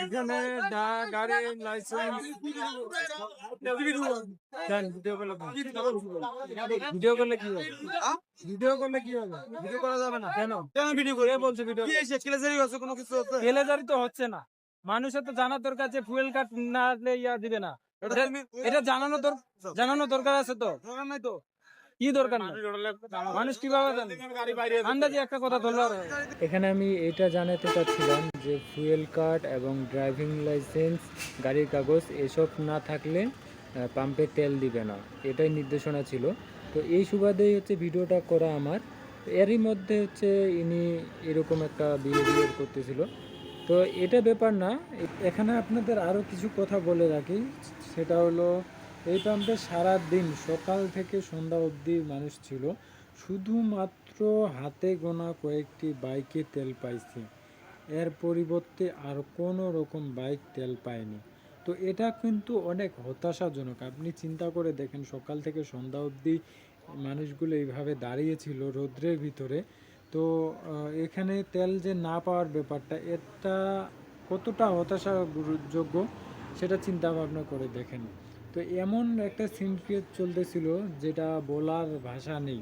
এখানে গাড়ির licence video করলে ভিডিও করলে কি হবে? ভিডিও করলে কি হবে? ভিডিও করা যাবে না। কেন কেন ভিডিও করে বলছে? ভিডিও ক্লেজারি হচ্ছে, কোনো কিছু হচ্ছে? ক্লেজারি তো হচ্ছে না। মানুষের তো জানা দরকার যে ফুয়েল কার্ড না দিলে ইয়া দিবে না। এটা জানানো দরকার আছে তো? দরকার নাই তো। কি দরকার না? মানুষ কিভাবে জানে? আন্দাজে একটা কথা ধরলো। এখানে আমি এটা জানাতে চাচ্ছিলাম যে ফুয়েল কার্ড এবং ড্রাইভিং লাইসেন্স, গাড়ির কাগজ এসব না থাকলে পাম্পে তেল দিবে না, এটাই নির্দেশনা ছিল। তো এই সুবাদেই হচ্ছে ভিডিওটা করা আমার। এরই মধ্যে হচ্ছে ইনি এরকম একটা বিহেভিয়ার করতেছিল। তো এটা ব্যাপার না। এখানে আপনাদের আরও কিছু কথা বলে রাখি, সেটা হলো এই পাম্পে সারাদিন সকাল থেকে সন্ধ্যা অবধি মানুষ ছিল। শুধুমাত্র হাতে গোনা কয়েকটি বাইকে তেল পাইছে, এর পরিবর্তে আর কোনো রকম বাইক তেল পায়নি। তো এটা কিন্তু অনেক হতাশাজনক। আপনি চিন্তা করে দেখেন, সকাল থেকে সন্ধ্যা অবধি মানুষগুলো এইভাবে দাঁড়িয়েছিল রৌদ্রের ভিতরে। তো এখানে তেল যে না পাওয়ার ব্যাপারটা, এটা কতটা হতাশাযোগ্য সেটা চিন্তা ভাবনা করে দেখেন। তো এমন একটা সিন ক্রিয়েট চলতেছিল যেটা বলার ভাষা নেই।